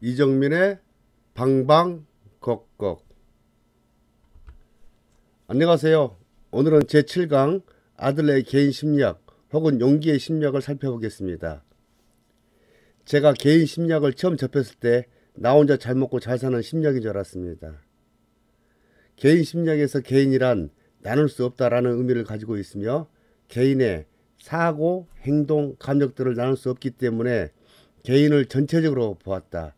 이정민의 방방곡곡. 안녕하세요. 오늘은 제7강 아들러의 개인 심리학 혹은 용기의 심리학을 살펴보겠습니다. 제가 개인 심리학을 처음 접했을 때 나 혼자 잘 먹고 잘 사는 심리학인 줄 알았습니다. 개인 심리학에서 개인이란 나눌 수 없다라는 의미를 가지고 있으며 개인의 사고, 행동, 감정들을 나눌 수 없기 때문에 개인을 전체적으로 보았다.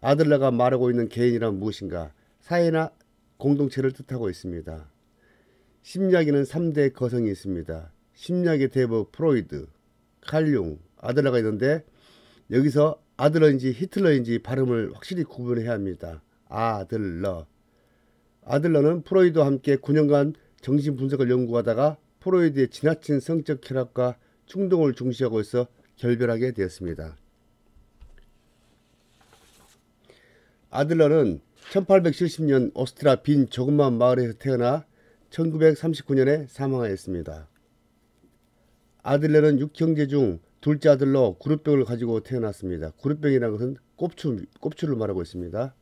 아들러가 말하고 있는 개인이란 무엇인가? 사회나 공동체를 뜻하고 있습니다. 심리학에는 3대 거성이 있습니다. 심리학의 대부 프로이드, 칼융, 아들러가 있는데 여기서 아들러인지 히틀러인지 발음을 확실히 구분해야 합니다. 아들러. 아들러는 프로이드와 함께 9년간 정신분석을 연구하다가 프로이드의 지나친 성적 쾌락과 충동을 중시하고 있어 결별하게 되었습니다. 아들러는 1870년 오스트리아 빈 조그만 마을에서 태어나 1939년에 사망하였습니다. 아들러는 6형제 중 둘째 아들로 구루병을 가지고 태어났습니다. 구루병이라는 것은 꼽추를 말하고 있습니다.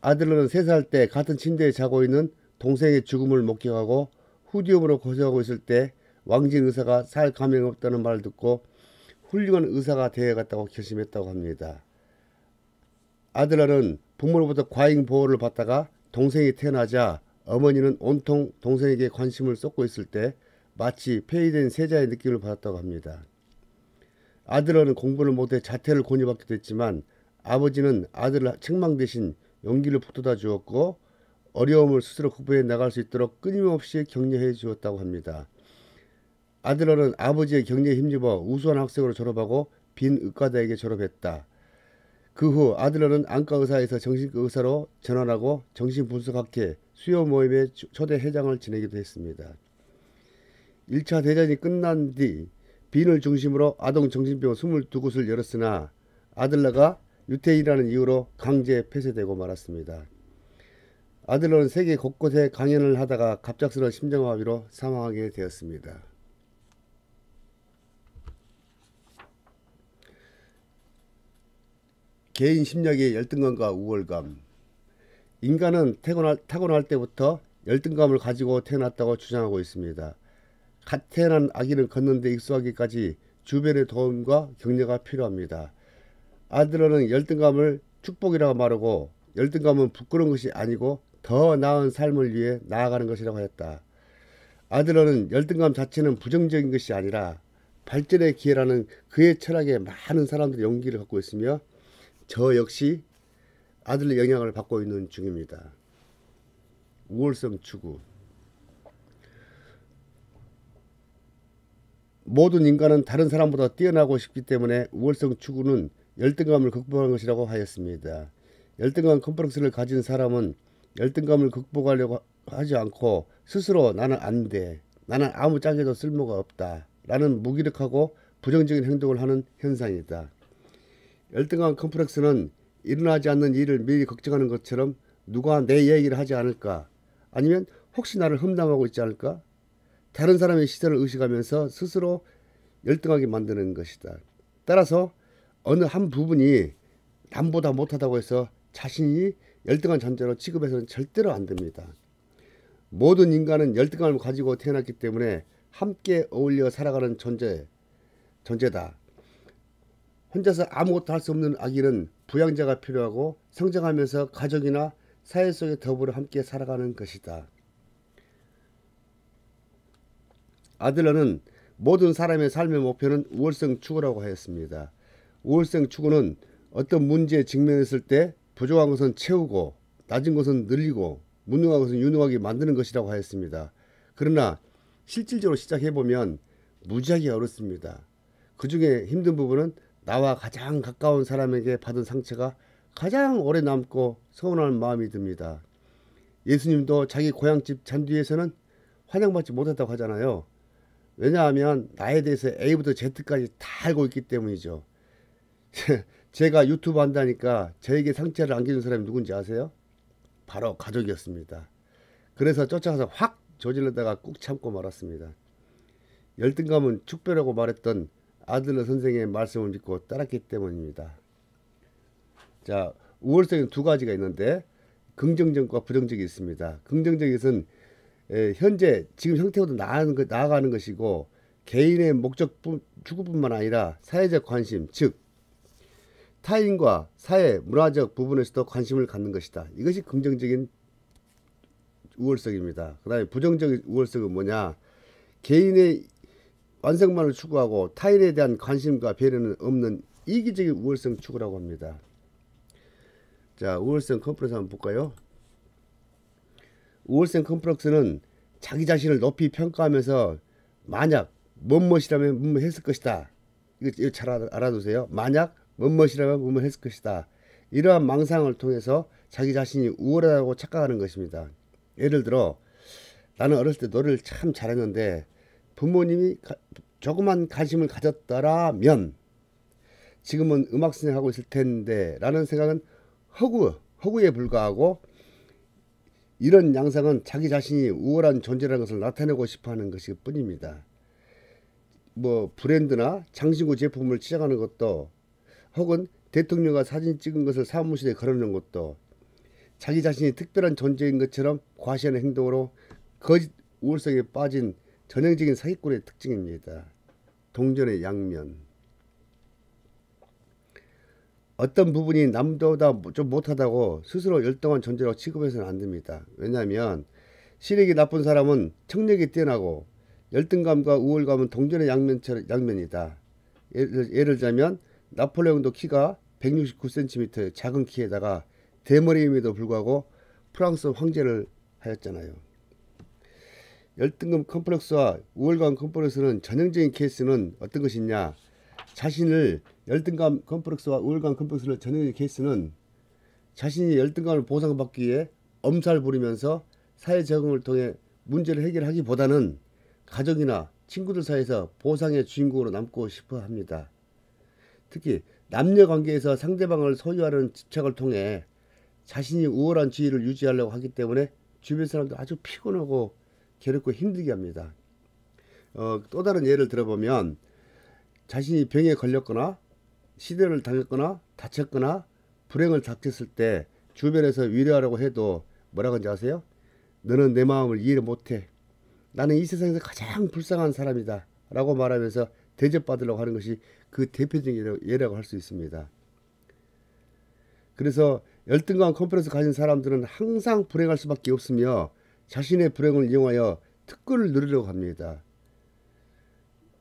아들러는 3살 때 같은 침대에 자고 있는 동생의 죽음을 목격하고 후디움으로 고생하고 있을 때 왕진 의사가 살 가망이 없다는 말을 듣고 훌륭한 의사가 되어야겠다고 결심했다고 합니다. 아들러는 부모로부터 과잉 보호를 받다가 동생이 태어나자 어머니는 온통 동생에게 관심을 쏟고 있을 때 마치 폐위된 세자의 느낌을 받았다고 합니다. 아들러는 공부를 못해 자퇴를 권유받기도 했지만 아버지는 아들을 책망 대신 용기를 북돋아 주었고 어려움을 스스로 극복해 나갈 수 있도록 끊임없이 격려해 주었다고 합니다. 아들러는 아버지의 격려에 힘입어 우수한 학생으로 졸업하고 빈 의과대학에 졸업했다. 그 후 아들러는 안과 의사에서 정신과 의사로 전환하고 정신분석학회 수요 모임의 초대 회장을 지내기도 했습니다. 1차 대전이 끝난 뒤 빈을 중심으로 아동 정신병원 22곳을 열었으나 아들러가 유태인이라는 이유로 강제 폐쇄되고 말았습니다. 아들러는 세계 곳곳에 강연을 하다가 갑작스러운 심장마비로 사망하게 되었습니다. 개인 심리학의 열등감과 우월감. 인간은 타고날 때부터 열등감을 가지고 태어났다고 주장하고 있습니다. 갓 태어난 아기는 걷는데 익숙하기까지 주변의 도움과 격려가 필요합니다. 아들러는 열등감을 축복이라고 말하고 열등감은 부끄러운 것이 아니고 더 나은 삶을 위해 나아가는 것이라고 했다. 아들러는 열등감 자체는 부정적인 것이 아니라 발전의 기회라는 그의 철학에 많은 사람들이 용기를 갖고 있으며 저 역시 아들의 영향을 받고 있는 중입니다. 우월성 추구. 모든 인간은 다른 사람보다 뛰어나고 싶기 때문에 우월성 추구는 열등감을 극복하는 것이라고 하였습니다. 열등감 컴플렉스를 가진 사람은 열등감을 극복하려고 하지 않고 스스로 나는 안 돼, 나는 아무 짝에도 쓸모가 없다 라는 무기력하고 부정적인 행동을 하는 현상이다. 열등감 컴플렉스는 일어나지 않는 일을 미리 걱정하는 것처럼 누가 내 얘기를 하지 않을까, 아니면 혹시 나를 험담하고 있지 않을까, 다른 사람의 시선을 의식하면서 스스로 열등하게 만드는 것이다. 따라서 어느 한 부분이 남보다 못하다고 해서 자신이 열등한 존재로 취급해서는 절대로 안 됩니다. 모든 인간은 열등감을 가지고 태어났기 때문에 함께 어울려 살아가는 존재다. 혼자서 아무것도 할 수 없는 아기는 부양자가 필요하고 성장하면서 가족이나 사회 속에 더불어 함께 살아가는 것이다. 아들러는 모든 사람의 삶의 목표는 우월성 추구라고 하였습니다. 우월성 추구는 어떤 문제에 직면했을 때 부족한 것은 채우고 낮은 것은 늘리고 무능한 것은 유능하게 만드는 것이라고 하였습니다. 그러나 실질적으로 시작해보면 무지하게 어렵습니다. 그 중에 힘든 부분은 나와 가장 가까운 사람에게 받은 상처가 가장 오래 남고 서운한 마음이 듭니다. 예수님도 자기 고향집 잔디에서는 환영받지 못했다고 하잖아요. 왜냐하면 나에 대해서 A부터 Z까지 다 알고 있기 때문이죠. 제가 유튜브 한다니까 저에게 상처를 안겨준 사람이 누군지 아세요? 바로 가족이었습니다. 그래서 쫓아가서 확 저질러다가 꾹 참고 말았습니다. 열등감은 축배라고 말했던 아들러 선생의 말씀을 믿고 따랐기 때문입니다. 자, 우월성에는 두 가지가 있는데 긍정적과 부정적이 있습니다. 긍정적인 것은 현재 지금 형태보다 나아가는 것이고 개인의 목적 추구뿐만 아니라 사회적 관심, 즉 타인과 사회, 문화적 부분에서도 관심을 갖는 것이다. 이것이 긍정적인 우월성입니다. 그 다음에 부정적인 우월성은 뭐냐? 개인의 완성만을 추구하고 타인에 대한 관심과 배려는 없는 이기적인 우월성 추구라고 합니다. 자, 우월성 컴플렉스 한번 볼까요? 우월성 컴플렉스는 자기 자신을 높이 평가하면서 만약 뭐뭇이라면 뭐뭇 했을 것이다. 이거 잘 알아두세요. 만약 뭐뭇이라면 뭐뭇 했을 것이다. 이러한 망상을 통해서 자기 자신이 우월하다고 착각하는 것입니다. 예를 들어 나는 어렸을 때 노래를 참 잘했는데 부모님이 조그만 관심을 가졌더라면 지금은 음악 선생하고 있을 텐데 라는 생각은 허구에 불과하고 이런 양상은 자기 자신이 우월한 존재라는 것을 나타내고 싶어하는 것일 뿐입니다. 뭐 브랜드나 장신구 제품을 시작하는 것도 혹은 대통령과 사진 찍은 것을 사무실에 걸어놓는 것도 자기 자신이 특별한 존재인 것처럼 과시하는 행동으로 거짓 우월성에 빠진 전형적인 사기꾼의 특징입니다. 동전의 양면. 어떤 부분이 남보다 좀 못하다고 스스로 열등한 존재로 취급해서는 안 됩니다. 왜냐하면 시력이 나쁜 사람은 청력이 뛰어나고 열등감과 우월감은 동전의 양면이다. 예를 들자면 나폴레옹도 키가 169cm의 작은 키에다가 대머리임에도 불구하고 프랑스 황제를 하였잖아요. 열등감 컴플렉스와 우월감 컴플렉스는 전형적인 케이스는 어떤 것이냐? 자신을 열등감 컴플렉스와 우월감 컴플렉스를 전형적인 케이스는 자신이 열등감을 보상받기 위해 엄살 부리면서 사회 적응을 통해 문제를 해결하기보다는 가족이나 친구들 사이에서 보상의 주인공으로 남고 싶어 합니다. 특히 남녀 관계에서 상대방을 소유하는 집착을 통해 자신이 우월한 지위를 유지하려고 하기 때문에 주변 사람들 아주 피곤하고 괴롭고 힘들게 합니다. 또 다른 예를 들어보면 자신이 병에 걸렸거나 시대를 당했거나 다쳤거나 불행을 닥쳤을 때 주변에서 위로하려고 해도 뭐라고 하는지 아세요? 너는 내 마음을 이해 못해. 나는 이 세상에서 가장 불쌍한 사람이다 라고 말하면서 대접받으려고 하는 것이 그 대표적인 예라고 할 수 있습니다. 그래서 열등감 컴플렉스 가진 사람들은 항상 불행할 수밖에 없으며 자신의 불행을 이용하여 특권을 누리려고 합니다.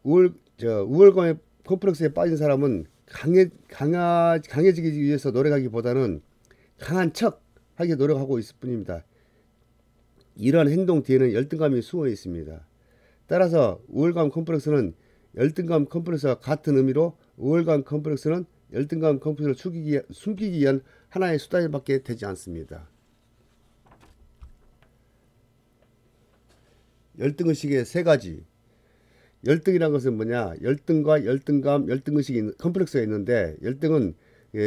우월감의 컴플렉스에 빠진 사람은 강해지기 위해서 노력하기보다는 강한 척하게 노력하고 있을 뿐입니다. 이러한 행동 뒤에는 열등감이 숨어 있습니다. 따라서 우월감 컴플렉스는 열등감 컴플렉스와 같은 의미로 우월감 컴플렉스는 열등감 컴플렉스를 숨기기 위한 하나의 수단밖에 되지 않습니다. 열등의식의 세 가지. 열등이라는 것은 뭐냐? 열등과 열등감, 열등의식이 컴플렉스가 있는데 열등은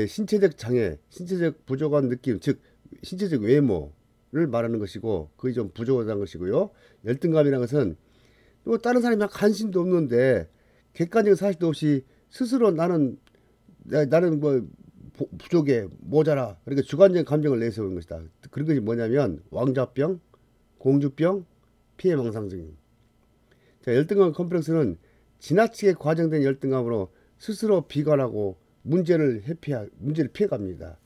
신체적 장애, 신체적 부족한 느낌, 즉 신체적 외모를 말하는 것이고 그게 좀 부족하다는 것이고요. 열등감이라는 것은 뭐 다른 사람이 관심도 없는데 객관적인 사실도 없이 스스로 나는 뭐 부족해, 모자라. 그러니까 주관적인 감정을 내세우는 것이다. 그런 것이 뭐냐면 왕자병, 공주병, 피해망상증. 열등감 컴플렉스는 지나치게 과장된 열등감으로 스스로 비관하고 문제를 피해갑니다.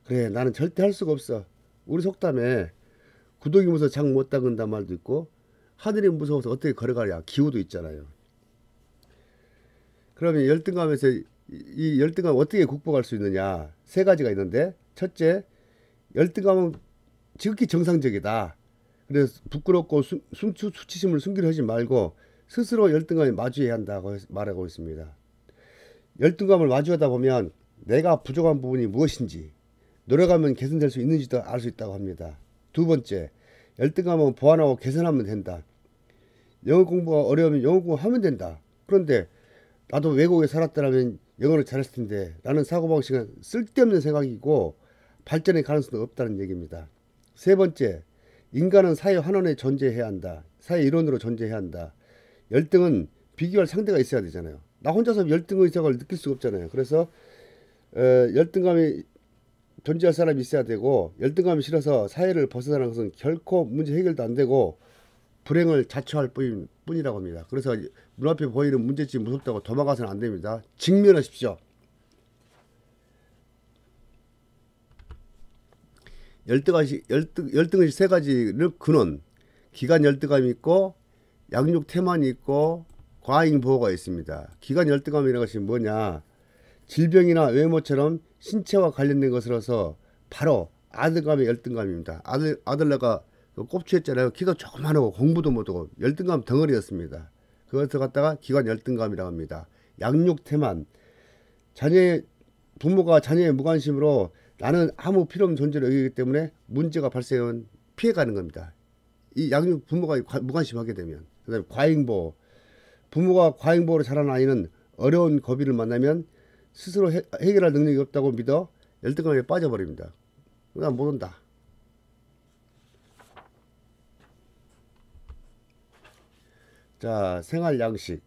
그래, 나는 절대 할 수가 없어. 우리 속담에 구덩이 무서워 장 못 닦는다 말도 있고 하늘이 무서워서 어떻게 걸어가랴 기후도 있잖아요. 그러면 열등감에서 이 열등감 어떻게 극복할 수 있느냐? 세 가지가 있는데 첫째, 열등감은 지극히 정상적이다. 그래서 부끄럽고 수치심을 숨기려 하지 말고 스스로 열등감에 마주해야 한다고 말하고 있습니다. 열등감을 마주하다 보면 내가 부족한 부분이 무엇인지 노력하면 개선될 수 있는지도 알 수 있다고 합니다. 두 번째, 열등감은 보완하고 개선하면 된다. 영어 공부가 어려우면 영어 공부하면 된다. 그런데 나도 외국에 살았더라면 영어를 잘했을 텐데 라는 사고방식은 쓸데없는 생각이고 발전의 가능성도 없다는 얘기입니다. 세 번째, 인간은 사회 환원에 존재해야 한다. 사회 일원으로 존재해야 한다. 열등은 비교할 상대가 있어야 되잖아요. 나 혼자서 열등의식을 느낄 수가 없잖아요. 그래서 열등감이 존재할 사람이 있어야 되고 열등감이 싫어서 사회를 벗어나는 것은 결코 문제 해결도 안 되고 불행을 자초할 뿐이라고 합니다. 그래서 눈앞에 보이는 문제점이 무섭다고 도망가서는 안 됩니다. 직면하십시오. 열등의 세 가지를 근원, 기관 열등감이 있고 양육 태만이 있고 과잉 보호가 있습니다. 기관 열등감이라는 것이 뭐냐? 질병이나 외모처럼 신체와 관련된 것으로서 바로 아들감의 열등감입니다. 아들내가 꼽추했잖아요. 키도 조그만하고 공부도 못하고 열등감 덩어리였습니다. 그것을 갖다가 기관 열등감이라고 합니다. 양육 태만, 부모가 자녀의 무관심으로 나는 아무 필요 없는 존재로 여기기 때문에 문제가 발생하면 피해가는 겁니다. 이 양육 부모가 무관심하게 되면. 그다음에 과잉보호, 부모가 과잉보호로 자란 아이는 어려운 고비를 만나면 스스로 해결할 능력이 없다고 믿어 열등감에 빠져버립니다. 그냥 못 온다. 자, 생활양식.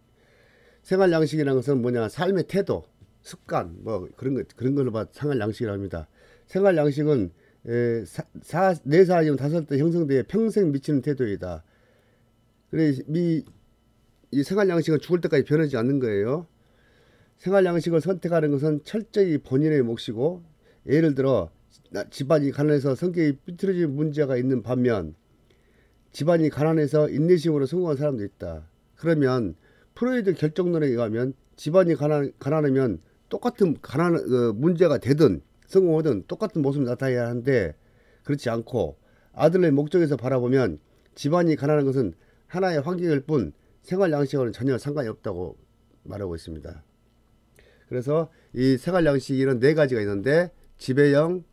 생활양식이라는 것은 뭐냐? 삶의 태도, 습관, 뭐 그런 걸로 봐 생활양식이라고 합니다. 생활양식은 4살 아니면 5살 때 형성되어 평생 미치는 태도이다. 그래 이 생활양식은 죽을 때까지 변하지 않는 거예요. 생활양식을 선택하는 것은 철저히 본인의 몫이고, 예를 들어 집안이 가난해서 성격이 삐뚤어진 문제가 있는 반면 집안이 가난해서 인내심으로 성공한 사람도 있다. 그러면 프로이드 결정론에 의하면 집안이 가난하면 똑같은 문제가 되든 성공하든 똑같은 모습을 나타내야 하는데, 그렇지 않고 아들의 목적에서 바라보면 집안이 가난한 것은 하나의 환경일 뿐 생활 양식과는 전혀 상관이 없다고 말하고 있습니다. 그래서 이 생활 양식에는 4가지가 있는데 지배형,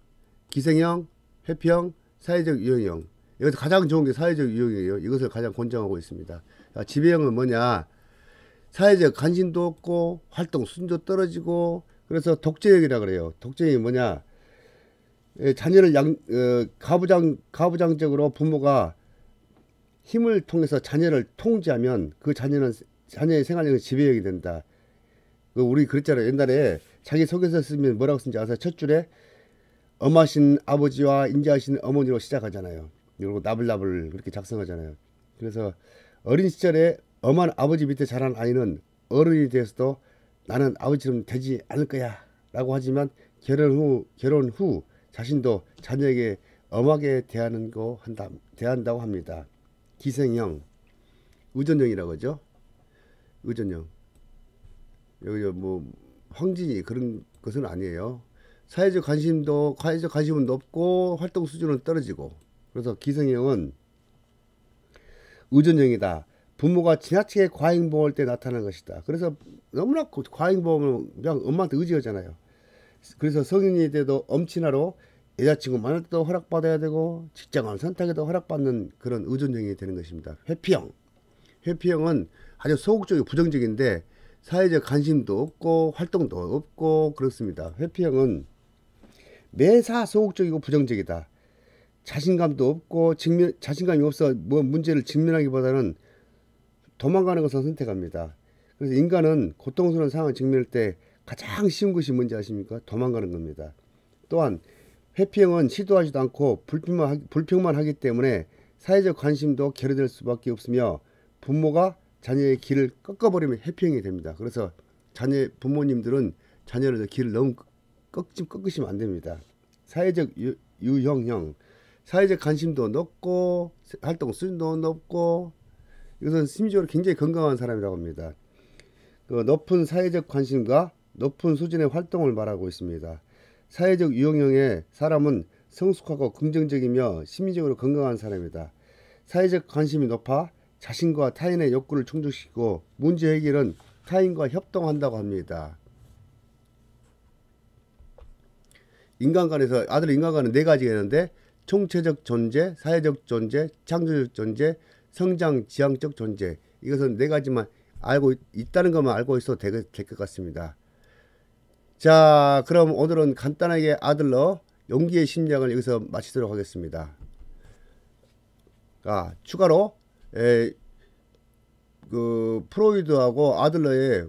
기생형, 회피형, 사회적 유형형. 여기서 가장 좋은 게 사회적 유형이에요. 이것을 가장 권장하고 있습니다. 지배형은 뭐냐? 사회적 관심도 없고 활동 수준도 떨어지고, 그래서 독재형이라 그래요. 독재형이 뭐냐? 자녀를 가부장적으로 부모가 힘을 통해서 자녀를 통제하면 그 자녀의 생활력은 지배형이 된다. 우리 그랬잖아요. 옛날에 자기 소개서 쓰면 뭐라고 쓴지 아세요? 첫 줄에 엄하신 아버지와 인자하신 어머니로 시작하잖아요. 그리고 나불나불 그렇게 작성하잖아요. 그래서 어린 시절에 엄한 아버지 밑에 자란 아이는 어른이 돼서도 나는 아버지처럼 되지 않을 거야 라고 하지만 결혼 후 자신도 자녀에게 엄하게 대한다고 합니다. 기생형, 의존형이라고 하죠. 의존형. 여기 뭐 황진이 그런 것은 아니에요. 사회적 관심은 높고 활동 수준은 떨어지고, 그래서 기생형은 의존형이다. 부모가 지나치게 과잉보호할 때 나타나는 것이다. 그래서 너무나 과잉보호하면 그냥 엄마한테 의지하잖아요. 그래서 성인이 돼도 엄친아로 여자친구 만날 때도 허락받아야 되고 직장을 선택해도 허락받는 그런 의존형이 되는 것입니다. 회피형은 아주 소극적이고 부정적인데 사회적 관심도 없고 활동도 없고 그렇습니다. 회피형은 매사 소극적이고 부정적이다. 자신감도 없고 자신감이 없어 뭐 문제를 직면하기보다는 도망가는 것을 선택합니다. 그래서 인간은 고통스러운 상황을 직면할 때 가장 쉬운 것이 뭔지 아십니까? 도망가는 겁니다. 또한 회피형은 시도하지도 않고 불평만 하기 때문에 사회적 관심도 결여될 수밖에 없으며 부모가 자녀의 길을 꺾어버리면 회피형이 됩니다. 그래서 부모님들은 자녀를 길을 너무 꺾으시면 안 됩니다. 사회적 유형형, 사회적 관심도 높고 활동 수준도 높고, 이것은 심지어로 굉장히 건강한 사람이라고 합니다. 높은 사회적 관심과 높은 수준의 활동을 말하고 있습니다. 사회적 유형형의 사람은 성숙하고 긍정적이며 심리적으로 건강한 사람이다. 사회적 관심이 높아 자신과 타인의 욕구를 충족시키고 문제 해결은 타인과 협동한다고 합니다. 인간관은 4가지가 있는데 총체적 존재, 사회적 존재, 창조적 존재, 성장 지향적 존재. 이것은 4가지만 있다는 것만 알고 있어도 될 것 같습니다. 자, 그럼 오늘은 간단하게 아들러 용기의 심리학을 여기서 마치도록 하겠습니다. 추가로 프로이드하고 아들러의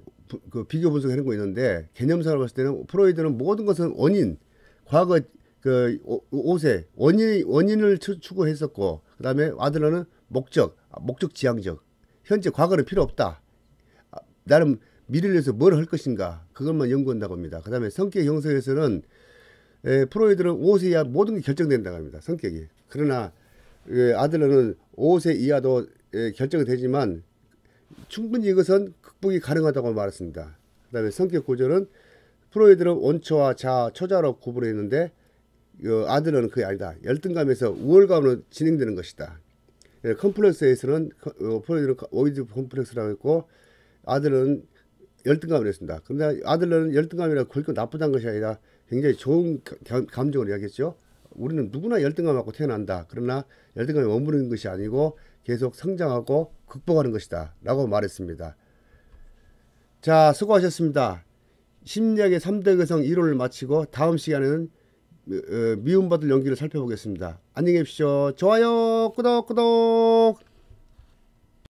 비교 분석하는 거 있는데, 개념상으로 봤을 때는 프로이드는 모든 것은 원인, 과거 그 5세 원인을 추구했었고, 그 다음에 아들러는 목적지향적. 현재 과거는 필요 없다. 나름 미래를 위해서 뭘 할 것인가, 그것만 연구한다고 합니다. 그 다음에 성격 형성에서는 프로이드는 5세 이하 모든 게 결정된다고 합니다. 성격이. 그러나 아들러는 5세 이하도 결정이 되지만 충분히 이것은 극복이 가능하다고 말했습니다. 그 다음에 성격 구조는 프로이드는 원초와 자아, 초자로 구분했는데 아들은 그게 아니다. 열등감에서 우월감으로 진행되는 것이다. 컴플렉스에서는 프로이드는 오이드 컴플렉스라고 했고, 아들은 열등감을 했습니다. 그런데 아들은 열등감이라 결코 나쁘다는 것이 아니라 굉장히 좋은 감정을 이야기했죠. 우리는 누구나 열등감 갖고 태어난다. 그러나 열등감이 머무르는 것이 아니고 계속 성장하고 극복하는 것이다 라고 말했습니다. 자, 수고하셨습니다. 심리학의 3대 개성 1호를 마치고 다음 시간에는 미움받을 용기를 살펴보겠습니다. 안녕히 계십시오. 좋아요, 구독.